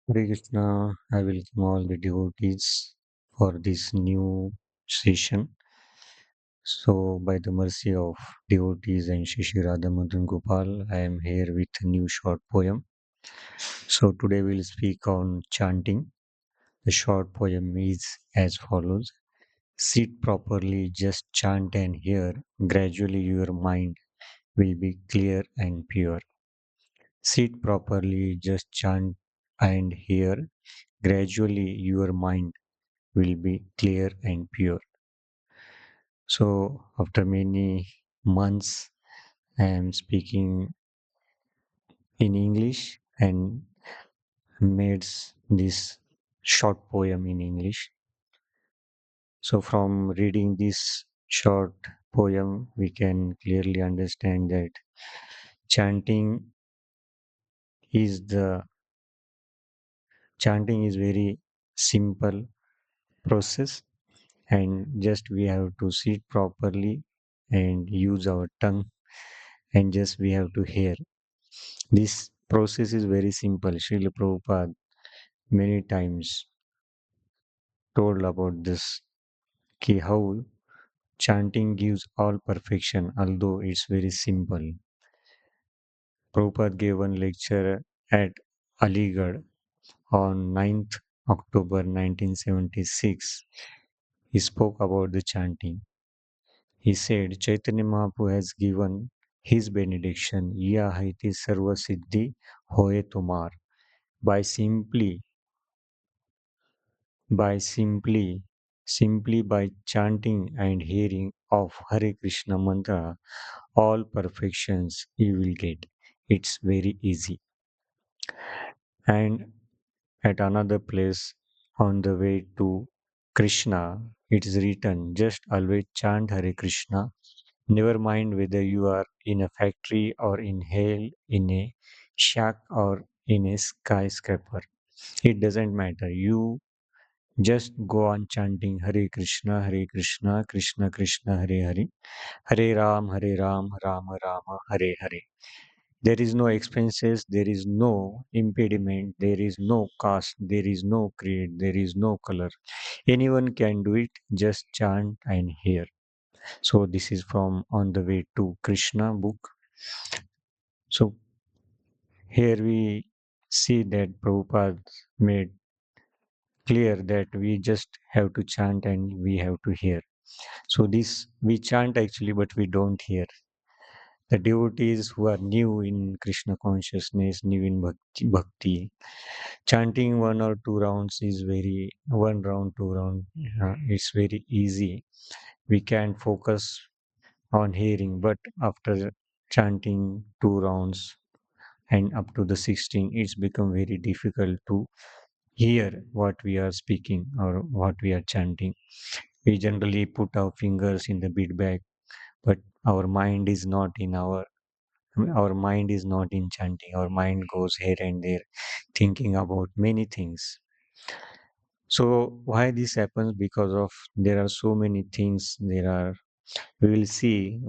Hare Krishna, I welcome all the devotees for this new session. So, by the mercy of devotees and Shishi Radha Madan Gopal, I am here with a new short poem. So, today we'll speak on chanting. The short poem is as follows. Sit properly, just chant and hear. Gradually, your mind will be clear and pure. Sit properly, just chant and hear. Gradually, your mind will be clear and pure. So, after many months, I am speaking in English and made this short poem in English. So, from reading this short poem, we can clearly understand that chanting is the chanting is very simple process, and just we have to sit properly and use our tongue, and just we have to hear. This process is very simple. Srila Prabhupada many times told about this, ki how chanting gives all perfection, although it's very simple. Prabhupada gave one lecture at Aligarh on 9th October 1976. He spoke about the chanting. He said, Chaitanya Mahaprabhu has given his benediction, Ya haiti sarva siddhi hoye tumar. By simply by chanting and hearing of Hare Krishna mantra, all perfections you will get. It's very easy. And at another place on the way to Krishna, it is written, just always chant Hare Krishna. Never mind whether you are in a factory or in hell, in a shack or in a skyscraper. It doesn't matter. You just go on chanting Hare Krishna, Krishna Krishna, Hare Hare, Hare Ram, Rama Rama, Hare Hare. There is no expenses, there is no impediment, there is no caste, there is no creed, there is no color. Anyone can do it, just chant and hear. So this is from On the Way to Krishna book. So here we see that Prabhupada made clear that we just have to chant and we have to hear. So this we chant actually, but we don't hear. The devotees who are new in Krishna consciousness, new in bhakti, chanting one or two rounds is very one round, two round. It's very easy. We can focus on hearing, but after chanting two rounds and up to the 16, it's become very difficult to hear what we are speaking or what we are chanting. We generally put our fingers in the bead bag, but our mind is not in our mind is not in chanting. Our mind goes here and there, thinking about many things. So why this happens? Because of there are so many things. There are we will see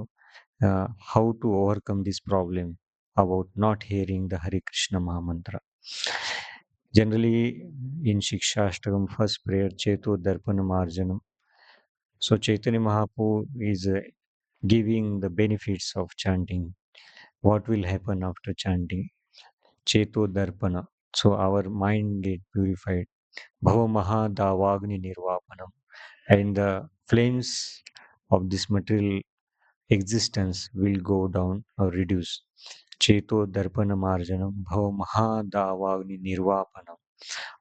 how to overcome this problem about not hearing the Hare Krishna Mahamantra. Generally, in Shiksha Ashtakam, first prayer, Cheto Darpana Marjanam. So Chaitanya Mahaprabhu is giving the benefits of chanting. What will happen after chanting? Cheto Darpana. So our mind get purified. Bhava Maha Davagni Nirvapanam. And the flames of this material existence will go down or reduce. Cheto Darpana Marjanam Bhava Maha Davagni Nirvapanam.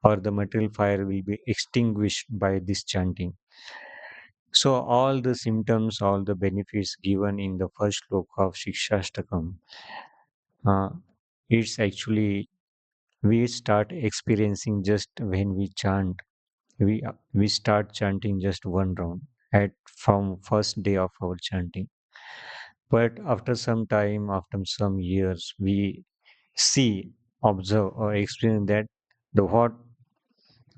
Or the material fire will be extinguished by this chanting. So all the symptoms, all the benefits given in the first sloka of Shikshashtakam, uh, it's actually we start experiencing just when we chant. We start chanting just one round at from first day of our chanting. But after some time, after some years, we see, observe, or experience that the what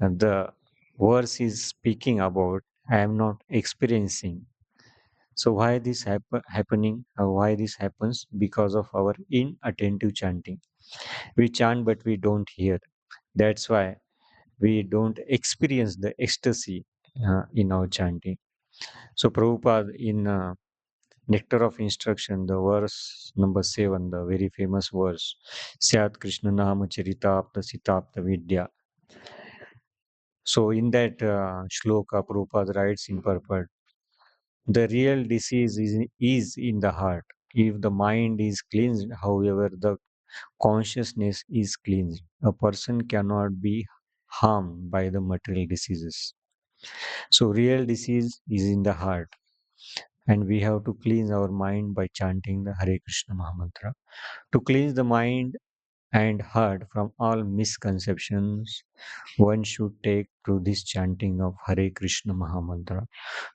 the verse is speaking about, I am not experiencing. So why this happening? Why this happens? Because of our inattentive chanting. We chant, but we don't hear. That's why we don't experience the ecstasy in our chanting. So Prabhupada in Nectar of Instruction, the verse number 7, the very famous verse, Syat Krishna Nama Charitapta Sitapta Vidya. So in that shloka, Prabhupada writes in purport, the real disease is in the heart. If the mind is cleansed, however, the consciousness is cleansed. A person cannot be harmed by the material diseases. So real disease is in the heart, and we have to cleanse our mind by chanting the Hare Krishna Mahamantra. To cleanse the mind and heart from all misconceptions, one should take to this chanting of Hare Krishna Mahamantra.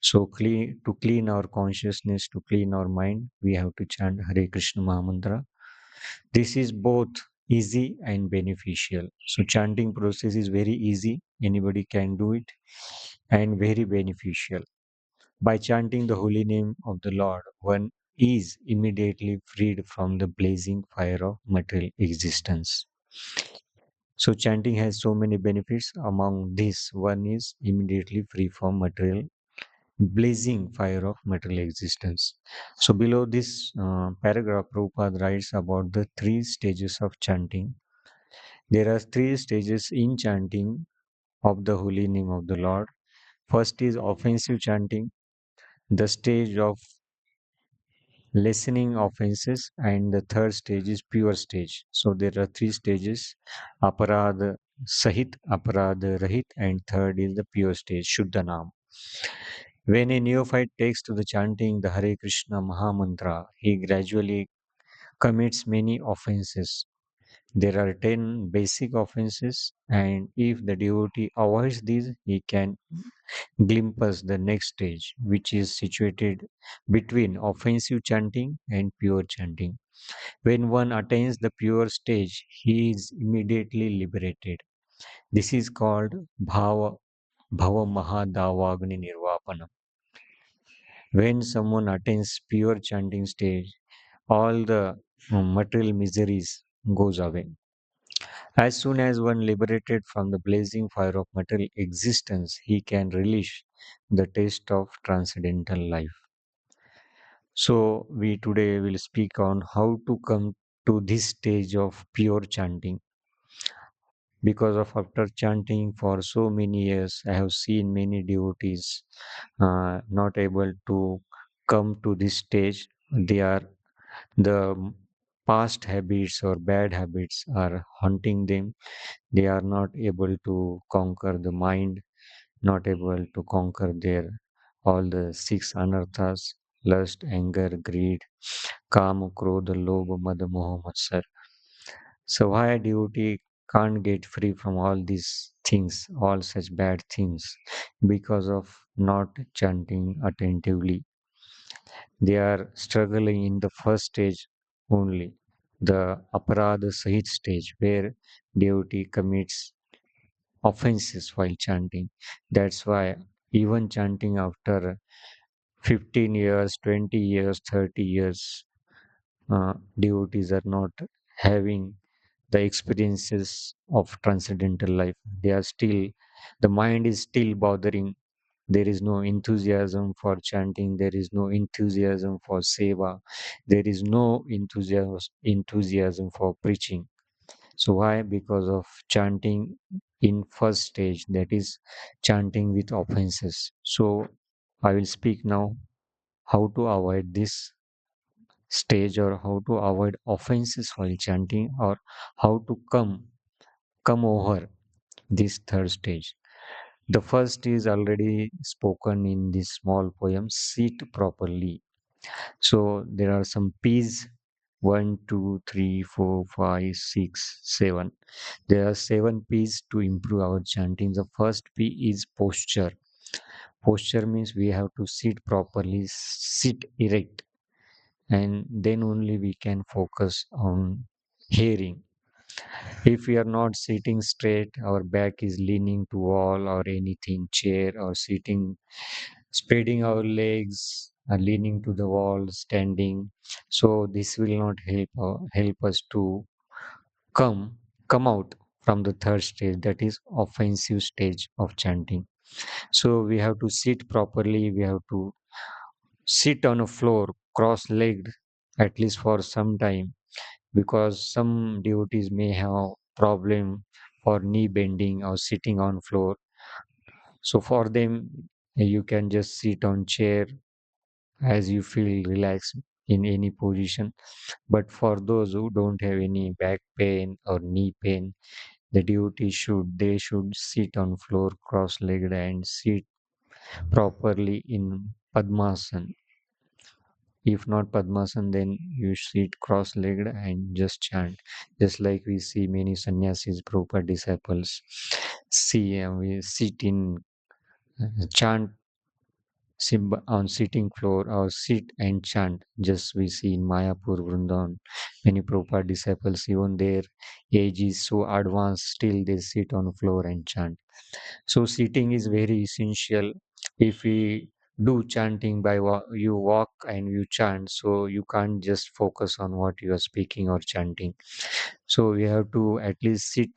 So to clean our consciousness, to clean our mind, we have to chant Hare Krishna Mahamantra. This is both easy and beneficial. So chanting process is very easy, anybody can do it, and very beneficial. By chanting the holy name of the Lord, one is immediately freed from the blazing fire of material existence. So chanting has so many benefits. Among these, one is immediately free from material blazing fire of material existence. So below this paragraph, Prabhupada writes about the three stages of chanting. There are three stages in chanting of the holy name of the Lord. First is offensive chanting, the stage of lessening offenses, and the third stage is pure stage. So there are three stages: aparad sahit, aparad rahit, and third is the pure stage, shuddhanam. When a neophyte takes to the chanting the Hare Krishna Mahamantra, he gradually commits many offenses. There are 10 basic offenses, and if the devotee avoids these, he can glimpse the next stage, which is situated between offensive chanting and pure chanting. When one attains the pure stage, he is immediately liberated. This is called Bhava Mahadavagni Nirvapana. When someone attains pure chanting stage, all the material miseries goes away. As soon as one liberated from the blazing fire of material existence, he can relish the taste of transcendental life. So we today will speak on how to come to this stage of pure chanting. Because of after chanting for so many years, I have seen many devotees not able to come to this stage. They are the past habits or bad habits are haunting them. They are not able to conquer the mind, not able to conquer their all the six anarthas: lust, anger, greed, kama, krodha, lobha, mada, moha, matsar. So why a devotee can't get free from all these things, all such bad things? Because of not chanting attentively. They are struggling in the first stage only, the aparada sahit stage, where devotee commits offenses while chanting. That's why even chanting after 15 years, 20 years, 30 years, devotees are not having the experiences of transcendental life. They are still, the mind is still bothering. There is no enthusiasm for chanting. There is no enthusiasm for seva. There is no enthusiasm for preaching. So why? Because of chanting in first stage, that is chanting with offenses. So I will speak now how to avoid this stage, or how to avoid offenses while chanting, or how to come over this third stage. The first is already spoken in this small poem, sit properly. So there are some P's: 1, 2, 3, 4, 5, 6, 7. There are 7 P's to improve our chanting. The first P is posture. Posture means we have to sit properly, sit erect, and then only we can focus on hearing. If we are not sitting straight, our back is leaning to wall or anything, chair, or sitting, spreading our legs, leaning to the wall, standing. So this will not help us to come come out from the third stage, that is offensive stage of chanting. So we have to sit properly, we have to sit on a floor cross-legged at least for some time, because some devotees may have problem for knee bending or sitting on floor. So for them, you can just sit on chair as you feel relaxed in any position. But for those who don't have any back pain or knee pain, the devotee should sit on floor cross-legged and sit properly in Padmasana. If not Padmasana, then you sit cross-legged and just chant. Just like we see many sannyasis, Prabhupada disciples, we sit in chant on sitting floor or sit and chant. Just we see in Mayapur, Vrindavan, many Prabhupada disciples, even their age is so advanced, still they sit on floor and chant. So sitting is very essential. If we do chanting by you walk and you chant, so you can't just focus on what you are speaking or chanting. So we have to at least sit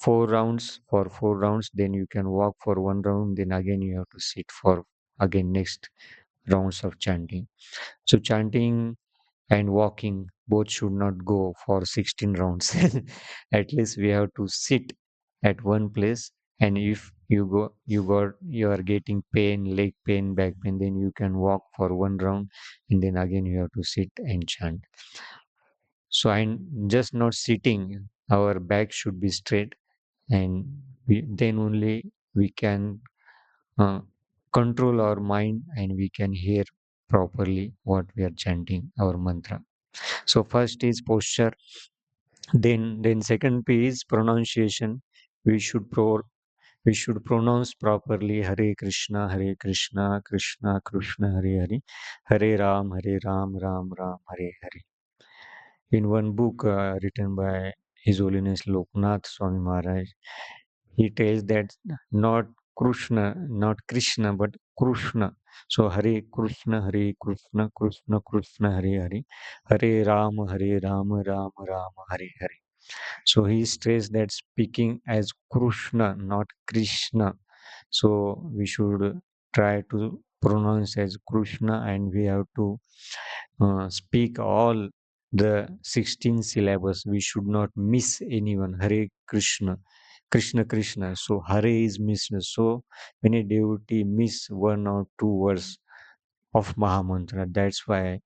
4 rounds for 4 rounds, then you can walk for 1 round, then again you have to sit for again next rounds of chanting. So chanting and walking both should not go for 16 rounds. At least we have to sit at one place, and if you are getting pain, leg pain, back pain, then you can walk for 1 round, and then again you have to sit and chant. So I'm just not sitting, our back should be straight, and then only we can uh, control our mind and we can hear properly what we are chanting, our mantra. So first is posture, then second P is pronunciation. We should we should pronounce properly Hare Krishna, Hare Krishna, Krishna Krishna, Hare Hare, Hare Ram, Ram Ram, Hare Hare. In one book written by His Holiness Loknath Swami Maharaj, he tells that not not Krishna, but Krishna. So Hare Krishna, Hare Krishna, Krishna Krishna, Hare Hare, Hare Ram, Ram Ram, Hare Hare. So he stressed that speaking as Krishna, not Krishna. So we should try to pronounce as Krishna, and we have to speak all the 16 syllables. We should not miss anyone. Hare Krishna, Krishna Krishna. So Hare is missed. So when a devotee miss one or two words of Mahamantra, that's why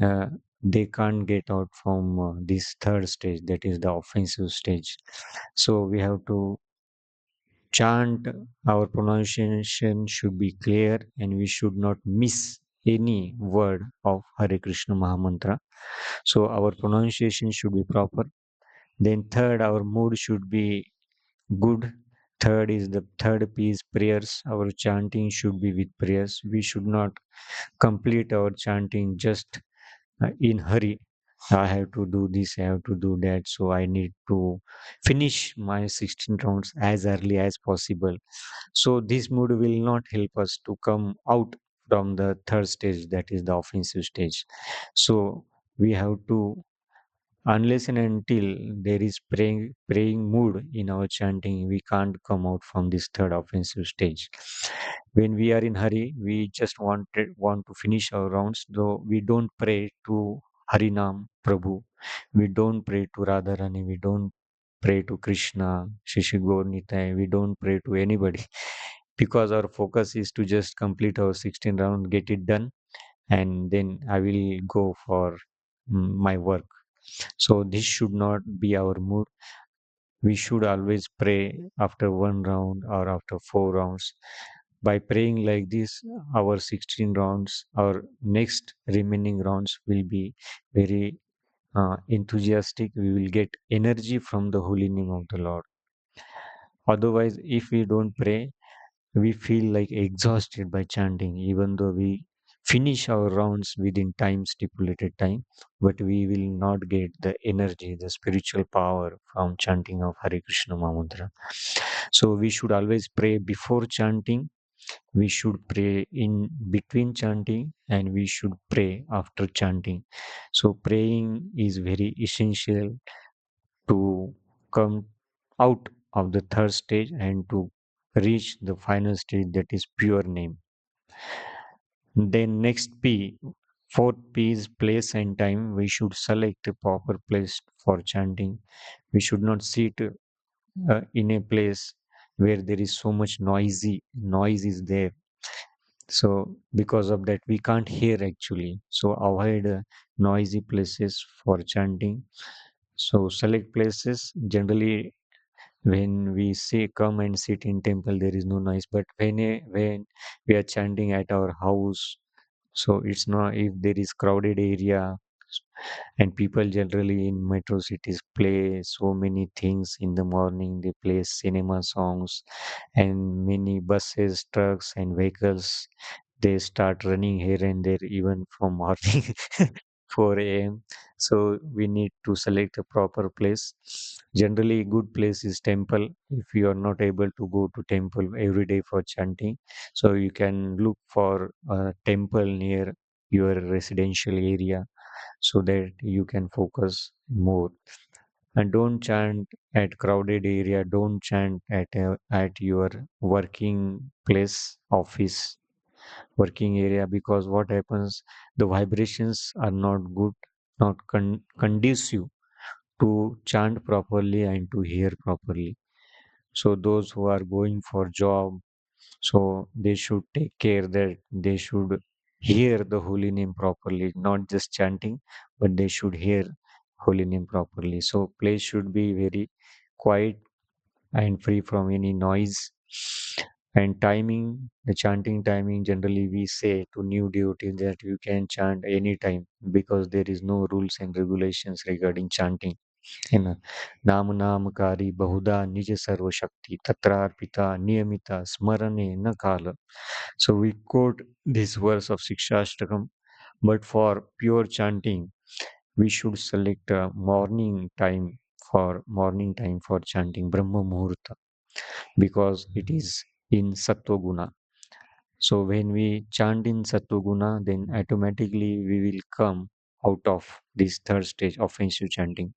uh, they can't get out from this third stage, that is the offensive stage. So we have to chant, our pronunciation should be clear, and we should not miss any word of Hare Krishna Mahamantra. So our pronunciation should be proper. Then third, our mood should be good. Third is the third piece, prayers. Our chanting should be with prayers. We should not complete our chanting just in hurry. I have to do this, I have to do that, so I need to finish my 16 rounds as early as possible. So this mood will not help us to come out from the third stage, that is the offensive stage. So we have to, unless and until there is praying mood in our chanting, we can't come out from this third offensive stage. When we are in hurry, we just want to finish our rounds, though we don't pray to Harinam Prabhu, we don't pray to Radharani, we don't pray to Krishna, Shishi Gaur Nitai, we don't pray to anybody, because our focus is to just complete our 16 round, get it done, and then I will go for my work. So this should not be our mood. We should always pray after 1 round or after 4 rounds. By praying like this, our 16 rounds, our next remaining rounds will be very enthusiastic. We will get energy from the holy name of the Lord. Otherwise, if we don't pray, we feel like exhausted by chanting, even though we finish our rounds within time, stipulated time, but we will not get the energy, the spiritual power from chanting of Hare Krishna Mahamantra. So we should always pray before chanting, we should pray in between chanting, and we should pray after chanting. So praying is very essential to come out of the third stage and to reach the final stage, that is pure name. Then next P, fourth P is place and time. We should select a proper place for chanting. We should not sit in a place where there is so much noise is there. So because of that, we can't hear actually. So avoid noisy places for chanting. So select places. Generally, when we say come and sit in temple, there is no noise. But when we are chanting at our house, so it's not, if there is crowded area, and people generally in metro cities play so many things in the morning. They play cinema songs, and many buses, trucks, and vehicles, they start running here and there even from morning 4 a.m. So we need to select a proper place. Generally, good place is temple. If you are not able to go to temple every day for chanting, so you can look for a temple near your residential area so that you can focus more. And don't chant at crowded area. Don't chant at your working place, office, working area, because what happens, the vibrations are not good, not conducive to chant properly and to hear properly. So those who are going for job, so they should take care that they should hear the holy name properly, not just chanting, but they should hear holy name properly. So place should be very quiet and free from any noise. And timing, the chanting timing, generally we say to new devotees that you can chant anytime because there is no rules and regulations regarding chanting. है ना? नाम नामकारी बहुधा निज सर्वशक्ति तत्रार्पिता नियमिता स्मरणे न काल. So we quote this verse of Sikshastakam, but for pure chanting, we should select a morning time for chanting Brahma Muhurta because it is in Sattva Guna. So when we chant in Sattva Guna, then automatically we will come out of this third stage offensive chanting.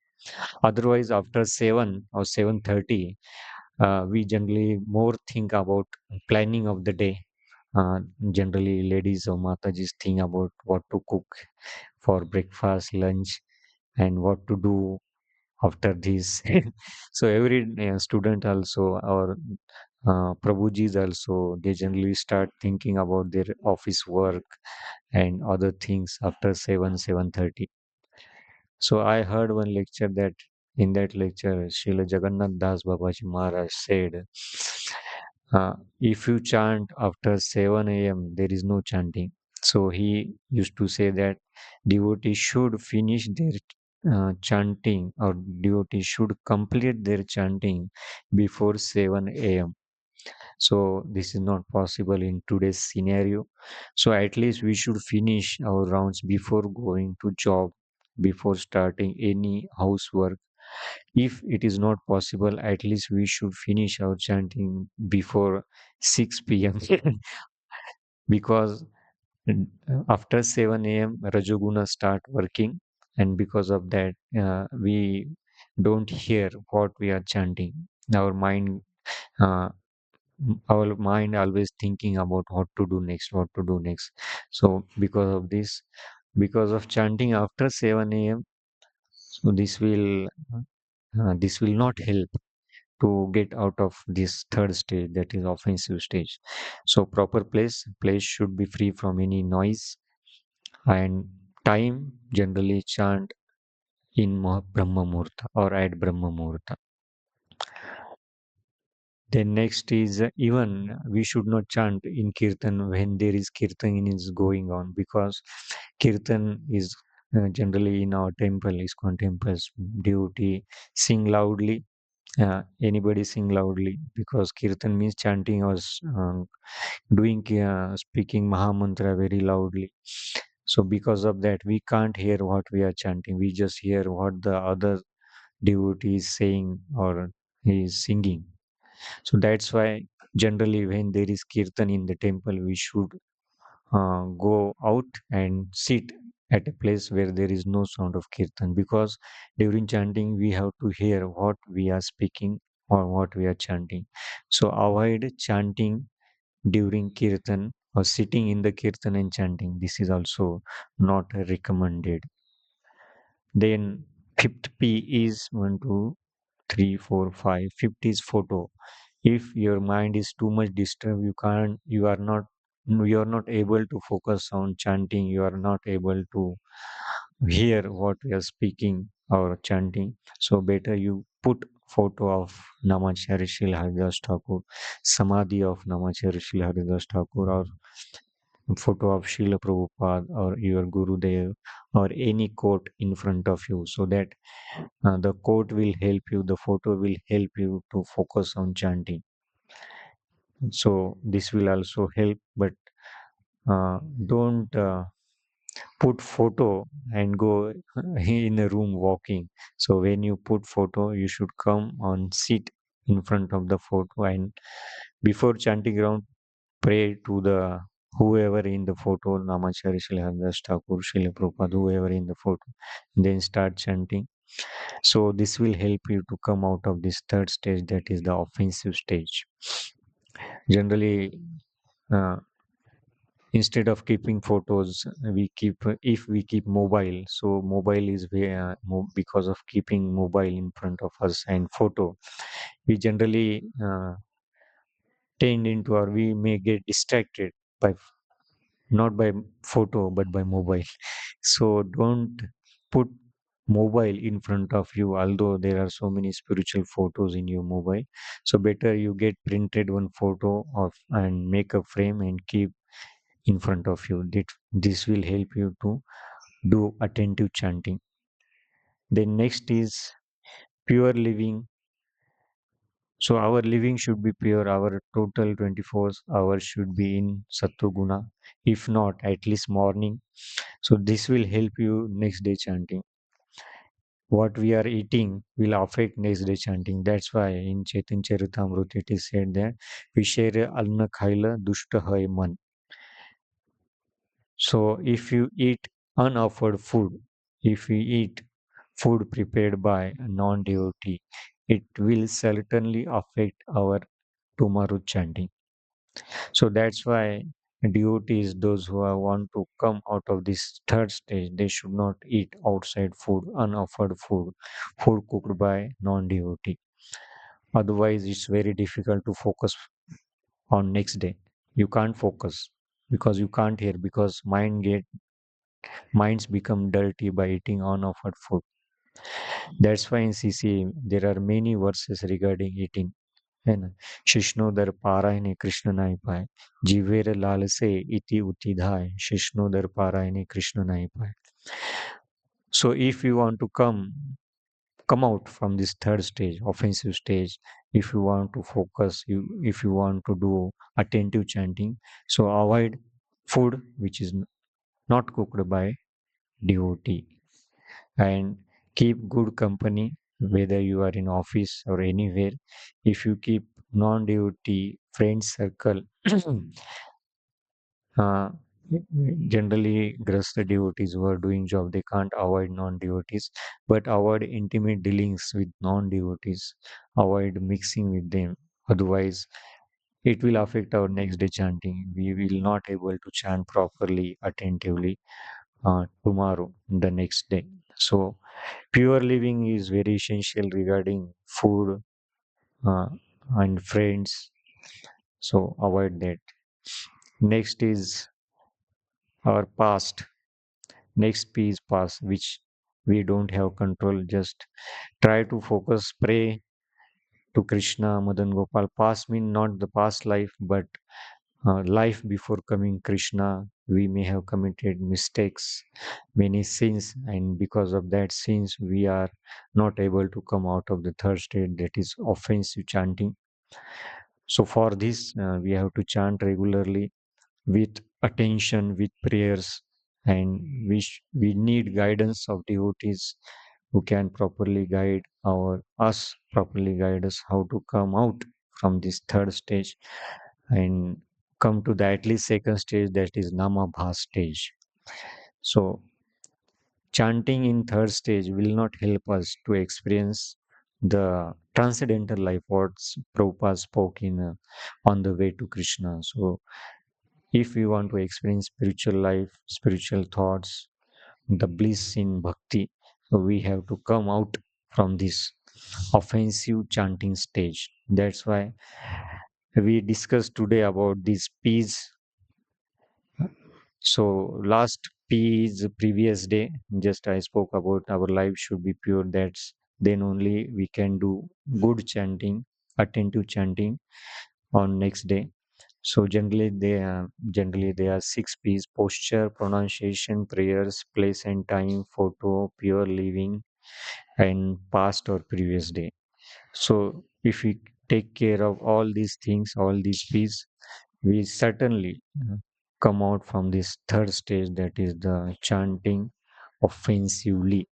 Otherwise, after 7 or 7:30, we generally more think about planning of the day. Generally, ladies or Matajis think about what to cook for breakfast, lunch, and what to do after this. So every student also or Prabhujis also, they generally start thinking about their office work and other things after 7:30. So I heard one lecture that in that lecture, Srila Jagannath Das Babaji Maharaj said, if you chant after 7 a.m., there is no chanting. So he used to say that devotees should finish their chanting or devotees should complete their chanting before 7 a.m. So this is not possible in today's scenario. So at least we should finish our rounds before going to job, before starting any housework. If it is not possible, at least we should finish our chanting before 6 p.m. because after 7 a.m. Rajoguna start working, and because of that, we don't hear what we are chanting. Our mind uh, our mind always thinking about what to do next. So because of chanting after 7 a.m, so this will not help to get out of this third stage, that is offensive stage. So proper place should be free from any noise, and time, generally chant in Brahma Muhurta or at Brahma Muhurta. Then next is even we should not chant in kirtan when there is kirtan is going on, because kirtan is generally in our temple, iskcon temples, devotee sing loudly. Anybody sing loudly because kirtan means chanting or doing speaking Mahamantra very loudly. So because of that, we can't hear what we are chanting. We just hear what the other devotee is saying or he is singing. So that's why generally when there is kirtan in the temple, we should go out and sit at a place where there is no sound of kirtan, because during chanting we have to hear what we are speaking or what we are chanting. So avoid chanting during kirtan or sitting in the kirtan and chanting. This is also not recommended. Then fifth P is one, two, three, four, five. Fifth is photo. If your mind is too much disturbed, you are not able to focus on chanting. You are not able to hear what we are speaking or chanting. So better you put photo of Namacharya Srila Haridas Thakur, Samadhi of Namacharya Srila Haridas Thakur, or photo of Srila Prabhupada or your Gurudev, or any quote in front of you, so that the quote will help you, the photo will help you to focus on chanting. So this will also help, but don't put photo and go in a room walking. So when you put photo, you should come on sit in front of the photo, and before chanting around, pray to the whoever in the photo, Namacharya Srila Haridas Thakur, Srila Prabhupada, whoever in the photo, then start chanting. So this will help you to come out of this third stage, that is the offensive stage. Generally, uh, instead of keeping photos, we keep if we keep mobile. So mobile is where because of keeping mobile in front of us and photo, we generally tend into, or we may get distracted by not by photo but by mobile. So don't put mobile in front of you, although there are so many spiritual photos in your mobile. So better you get printed one photo of and make a frame and keep in front of you. This will help you to do attentive chanting. Then next is pure living. So our living should be pure. Our total 24 hours should be in Sattva. If not, at least morning. So this will help you next day chanting. What we are eating will affect next day chanting. That's why in Chaitanya Charitamrita it is said that Vishere Alna Khaila Dushta Hai Man. So if you eat unoffered food, if you eat food prepared by a non-devotee, it will certainly affect our tomorrow chanting. So that's why devotees, those who are want to come out of this third stage, they should not eat outside food, unoffered food, food cooked by non-devotee. Otherwise, it's very difficult to focus on next day. You can't focus because you can't hear, because minds become dirty by eating unoffered food. That's why in CC there are many verses regarding eating. है ना? शिष्णोदर पारायणे कृष्ण नाही पाए जीवेर लाल से इति उति धाय शिष्णोदर पारायणे कृष्ण नाही पाए. So if you want to come out from this third stage, offensive stage, if you want to focus, you if you want to do attentive chanting, so avoid food which is not cooked by devotee, and keep good company, whether you are in office or anywhere. If you keep non-devotee friend circle, uh, generally grasta devotees who are doing job, they can't avoid non-devotees, but avoid intimate dealings with non-devotees, avoid mixing with them. Otherwise it will affect our next day chanting. We will not able to chant properly attentively tomorrow, the next day. So pure living is very essential regarding food uh, and friends. So avoid that. Next is our past. Next P is past, which we don't have control. Just try to focus, pray to Krishna, Madan Gopal. Past mean not the past life, but life before coming Krishna. We may have committed mistakes, many sins, and because of that sins, we are not able to come out of the third state, that is offensive chanting. So for this, we have to chant regularly with attention, with prayers, and we need guidance of devotees who can properly guide properly guide us how to come out from this third stage and come to the at least second stage, that is Namabhas stage. So chanting in third stage will not help us to experience the transcendental life, what Prabhupada spoke in on the way to Krishna. So, if we want to experience spiritual life, spiritual thoughts, the bliss in bhakti, so we have to come out from this offensive chanting stage. That's why we discussed today about this peace. So last P is previous day. Just I spoke about our life should be pure. That's then only we can do good chanting, attentive chanting on next day. So generally they are six P's: posture, pronunciation, prayers, place and time, photo, pure living, and past or previous day. So if we take care of all these things, all these P's, we certainly come out from this third stage, that is the chanting offensively,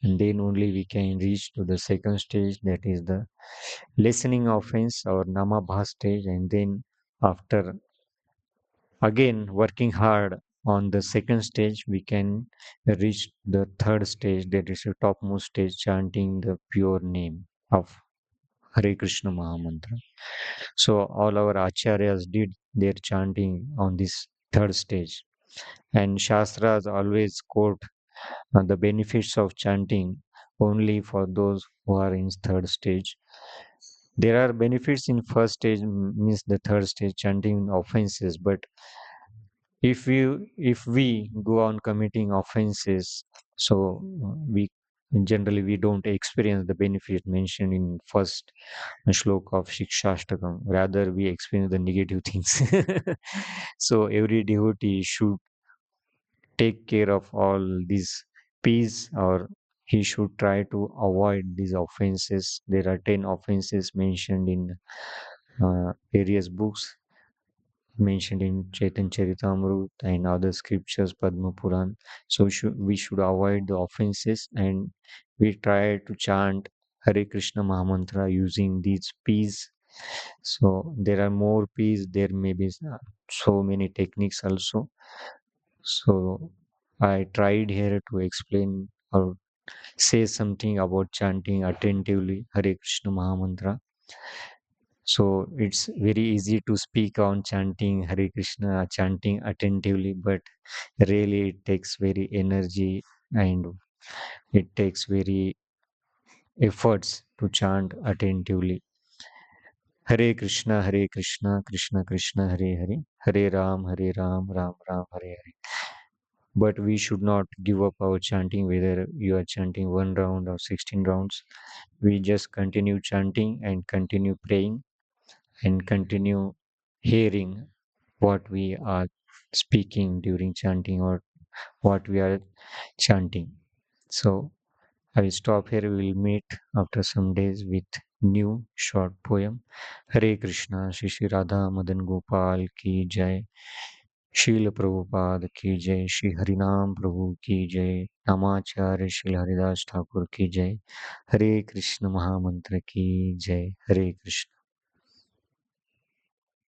and then only we can reach to the second stage, that is the listening offense or namabha stage, and then after again working hard on the second stage we can reach the third stage, that is the topmost stage, chanting the pure name of Hare Krishna Mahamantra. So all our acharyas did their chanting on this third stage. And Shastras always quote the benefits of chanting only for those who are in third stage. There are benefits in first stage, means the third stage chanting offenses, but if we go on committing offenses, so we generally we don't experience the benefit mentioned in first shloka of Shikshashtakam. Rather, we experience the negative things. So every devotee should take care of all these P's, or he should try to avoid these offenses. There are 10 offenses mentioned in various books, mentioned in Chaitanya Charitamrita and other scriptures, Padma Puran. So we should avoid the offenses, and we try to chant Hare Krishna Mahamantra using these P's. So there are more P's, there may be so many techniques also. So I tried here to explain or say something about chanting attentively Hare Krishna Mahamantra. So it's very easy to speak on chanting Hare Krishna, chanting attentively, but really it takes very energy, and it takes very efforts to chant attentively. Hare Krishna, Krishna Krishna, Hare Hare, Hare Ram, Ram Ram, Hare Hare. But we should not give up our chanting, whether you are chanting one round or 16 rounds. We just continue chanting and continue praying and continue hearing what we are speaking during chanting or what we are chanting. So I will stop here. We will meet after some days with new short poem. Hare Krishna, Shri Shri Radha Madan Gopal ki jai. शील प्रभुपाद की जय, श्री हरिनाम प्रभु की जय, नामाचार्य श्री हरिदास ठाकुर की जय, हरे कृष्ण महामंत्र की जय, हरे कृष्ण।